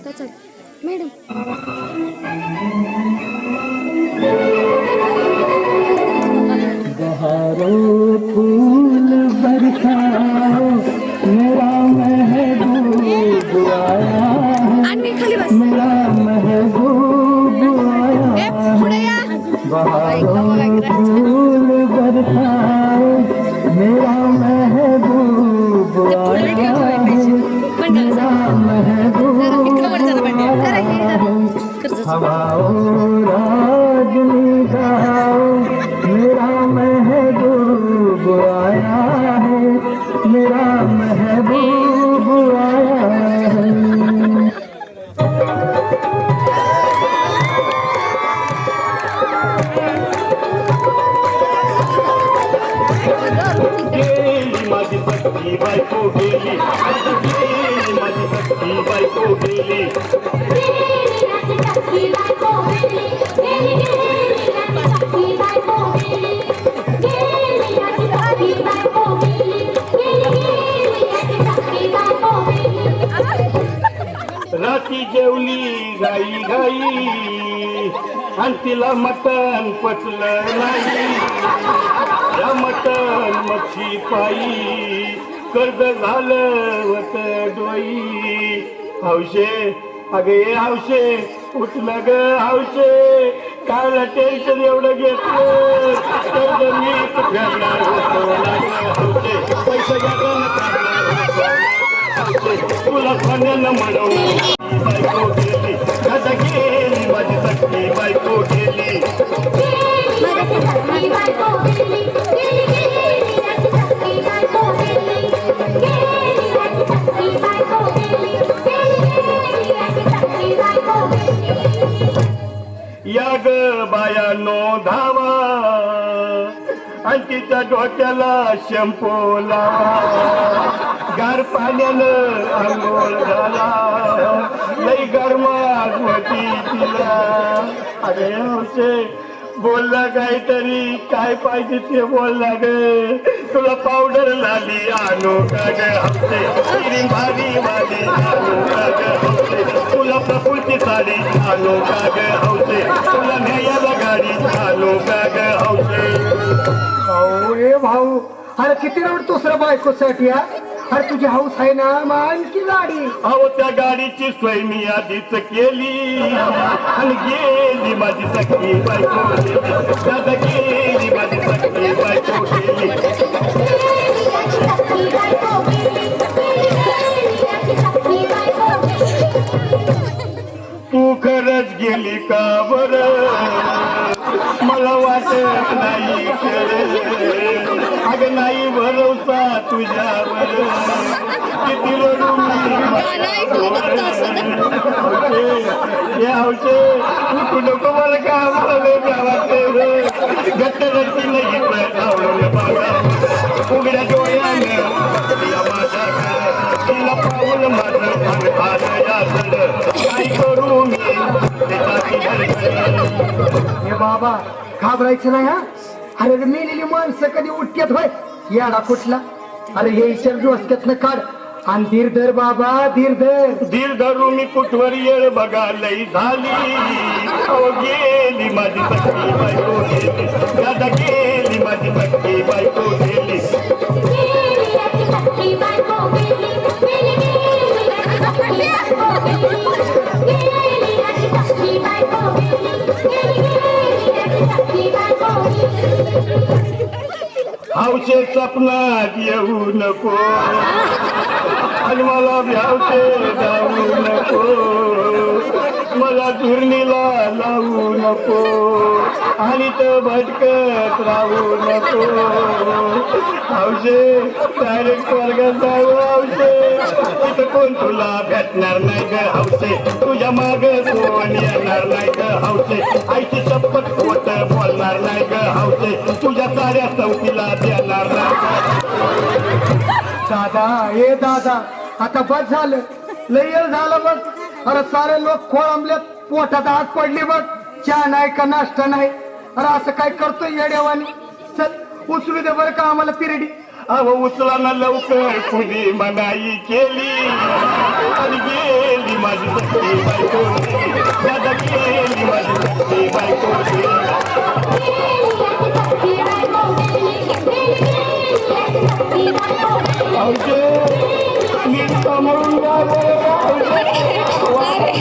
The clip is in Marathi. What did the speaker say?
त्याच्यात मॅडम बहारों फूल बरसाओ मेरा महबूब आया आणि खाली बस मेरा महबूब आया पुढे या बहारों फूल बरसाओ मेरा महबूब आया मेरा महबूब आया हवाओं रागनी गाओ मेरा महबूब आया है मेरा महबूब आया है गेली माझी सख्खी बायको गेली माझी सख्खी बायको गेली राती जेवली गाई गाई आणि तिला मटण पचलं नाही या मटण मच्छी पायी कर्ज झालं वत डोई हौशे अगे हौशे उठलं ग हौशे काय टेन्शन एवढं घेतलं कर्ज मी फेडणार होतो हौशे पैसे तुला सोन्यानं म्हणवणार बायको गेली आता गेली माझी सख्खी बायको गेली या ग बायानो धावा आणि तिच्या डोक्याला शॅम्पू लावा गार पाण्यानं आंघोळ झाला लई गरमात होती तिला अरे हौशे बोलला काहीतरी काय पाहिजे ते बोलला ग तुला पावडर लाली आणू का ग हौशे क्रीम भारी वाली आणू का ग हौशे तुला प्रकृती साडी आणू का ग हौशे तुला न्यायाला गाडी आणू का ग हौशे भाऊ रे भाऊ अरे किती रडतोस रे बायकोसाठी हा अरे तुझी हौस आहे ना मग आणखी गाडी अहो त्या गाडीची सोय मी आधीच केली आणि गेली माझी सख्खी बायको दादा गेली माझी सख्खी बायको गेली तू खरंच गेली का बरं मला वाटत नाही अगं नाही भरोसा तुझ्यावर किती रडू हौशे तू नको मला का गावात घट्ट रडती नाही उघड्या डोळ्यानं तिला पाऊल माझं काय करू मी हे बाबा घाबरायचं नाही हा अरे मेलेली माणसं कधी उठत्यात होय याडा कुठला अरे हे ईश्वर डोसक्यातनं काढ आणि धीर धर बाबा धीर धर धीर धरू मी कुठवर येळ बघा लई झाली अहो गेली माझी सख्खी बायको गेली दादा गेली माझी सख्खी बायको गेली हौशे सपनात येऊ नको आणि मला भ्यावते जाऊ नको मला धुरणीला लावू नको आणि तो भटकत राहू नको हौशे डायरेक्ट वर्गात जाऊ हौशे इथं कोण तुला भेटणार नाही ग हौशे तुझ्या माग कोण येणार नाही ग हौशे आईची शपथ खोट बोलणार नाही ग हौशे तुझ्या साऱ्या चौकीला देणार नाही दादा हे दादा आता बस झालं लय वेळ झालं बघ अरे सारे लोक खोळंबल्यात पोटात आग पडली बघ चहा नाही का नाश्ता नाही अरे असं काय करतोय येड्यावानी चल उचलू दे बरं का आम्हाला तिरडी अहो उचला ना लवकर कुणी मनाई केली आणि गेली माझी सखी बायको दादा गेली माझी सखी बायको भाऊजे नीट सांभाळून जा रे, भाऊजे.